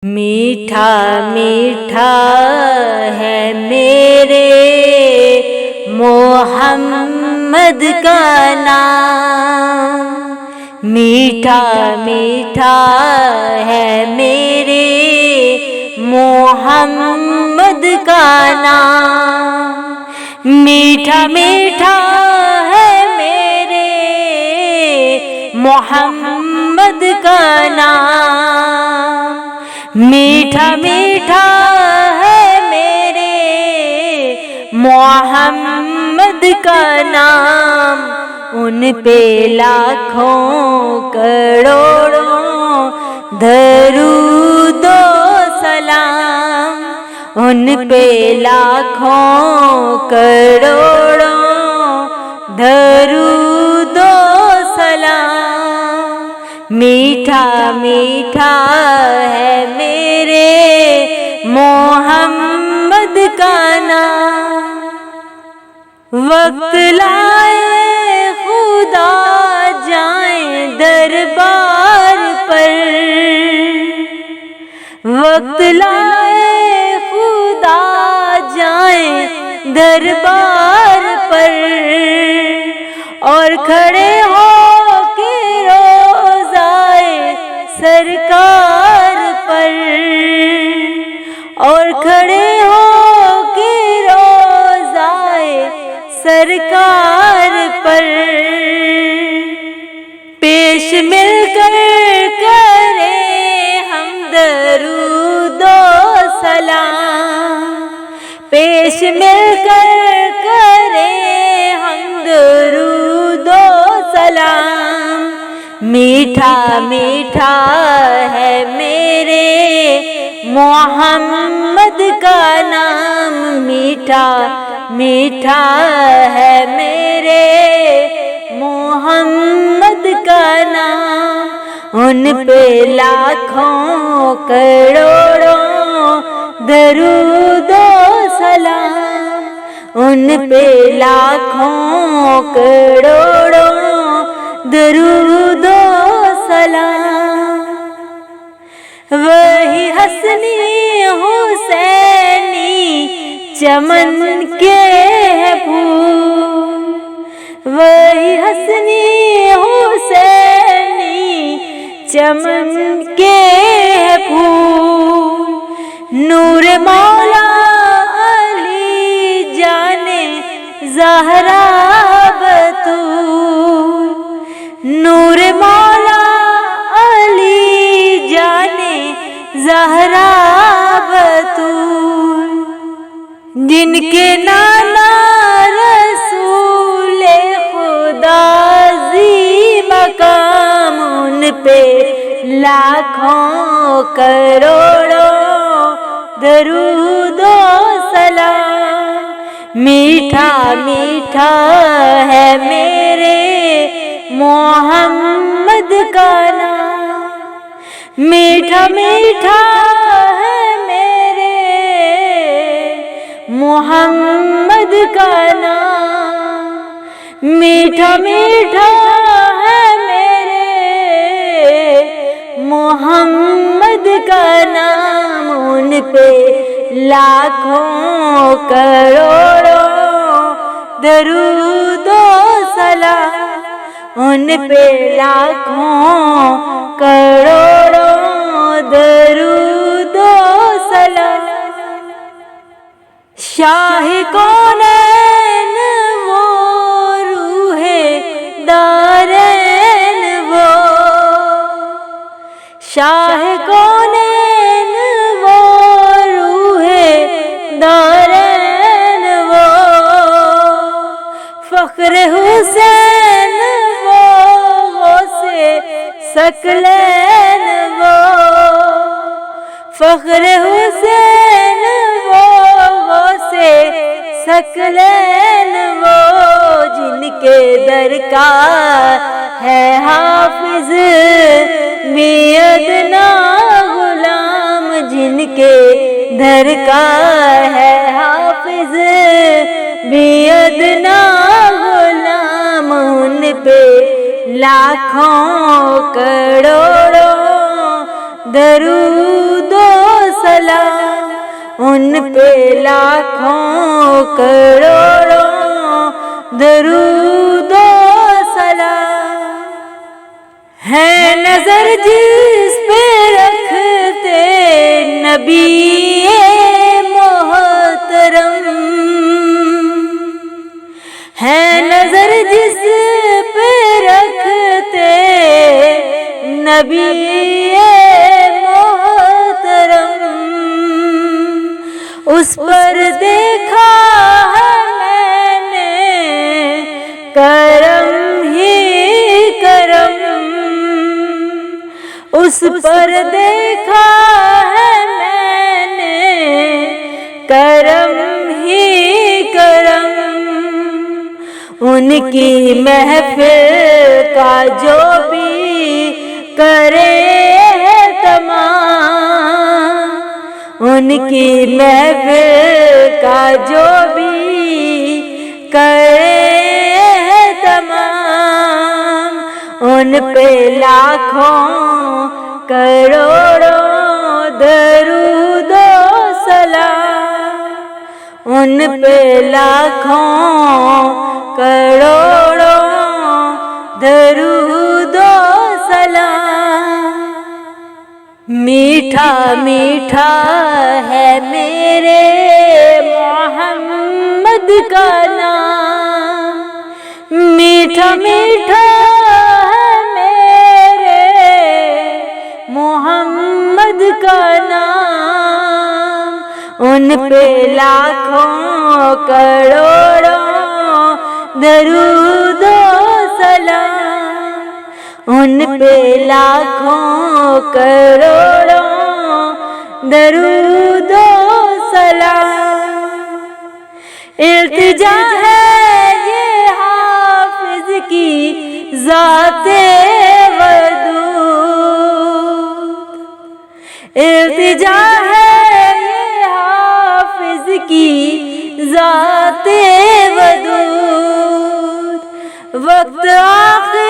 میٹھا میٹھا ہے میرے محمد کا نام، میٹھا میٹھا ہے میرے محمد کا نام، میٹھا میٹھا ہے میرے محمد کا نام، میٹھا میٹھا ہے میرے محمد کا نام، ان پہ لاکھوں کروڑوں درود و سلام، ان پہ لاکھوں کروڑوں درود و سلام، میٹھا میٹھا ہے میرے محمد کا نام، وقت لائے خدا جائیں دربار پر، وقت لائے خدا جائیں دربار پر، اور کھڑے ہو کے روضائے سرکار پر، اور کھڑے ہو کے روضائے سرکار پر، پیش مل کر کرے ہم درود و سلام، پیش مل کر کرے ہم درود و سلام، میٹھا میٹھا ہے میرے محمد کا نام، میٹھا میٹھا ہے میرے محمد کا نام، ان پہ لاکھوں کروڑوں درود و سلام، ان پہ لاکھوں کروڑوں درود و سلام، وہی حسنی حسینی چمن کے ہے پھول، وہی حسنی حسینی چمن کے ہے پھول، نور مولا علی جانے زہرا بطول، نور مولا علی جانے زہرا بطول، جن کے نانا رسول خدا زی مقام، ان پہ لاکھوں کروڑوں درود و سلام، میٹھا میٹھا ہے میرے محمد کا نام، میٹھا میٹھا ہے میرے محمد کا نام، میٹھا میٹھا ہے میرے محمد کا نام، ان پہ لاکھوں کروڑوں درود و سلام، ان پہ لاکھوں کروڑوں درود و سلام، شاہ کونین وہ روح دارین وہ، شاہ کونین وہ روح دارین وہ، فخر حسین وہ غوث ثقلین وہ، فخر حسین وہ غوث ثقلین وہ، جن کے در کا ہے حافظ بھی ادنا غلام، جن کے در کا ہے حافظ بھی ادنا غلام، ان پہ لاکھوں کروڑوں درود و پہ لاکھوں کروڑوں درود و سلام۔ ہے نظر جس پہ رکھتے نبی محترم، ہے نظر جس پہ رکھتے نبی محترم، اس پر دیکھا ہے میں نے کرم ہی کرم، اس پر دیکھا ہے میں نے کرم ہی کرم۔ ان کی محفل کا جو بھی کرے تمام، ان کی محفل کا جو بھی کرے تمام، ان پہ لاکھوں کروڑوں درود و سلام، ان پہ لاکھوں کروڑوں درود و سلام۔ میٹھا میٹھا ہے میرے محمد کا نام، میٹھا میٹھا ہے میرے محمد کا نام، ان پہ لاکھوں کروڑوں درود و سلام، ان پہ لاکھوں کروڑوں درود و سلام۔ التجا ہے یہ حافظ کی ذات ودود، التجا ہے یہ حافظ کی ذات ودود، وقت آخر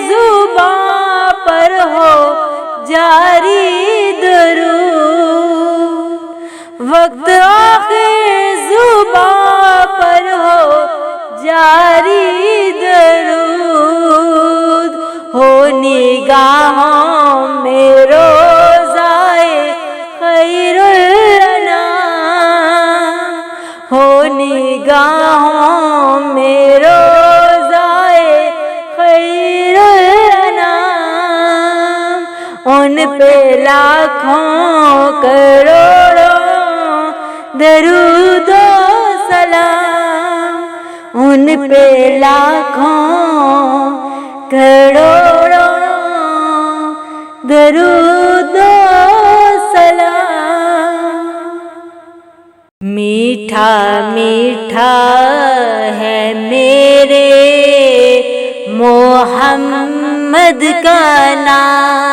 زباں پر ہو جاری درود، وقت آخر زباں پر ہو جاری درود، ہو نگاہوں میں روضائے خیر الانام، ہو نگاہوں میں روضائے خیر الانام، ان پہ لاکھوں کروڑوں درود و سلام، ان پہ لاکھوں کروڑوں درود و سلام۔ میٹھا میٹھا ہے میرے محمد کا نام،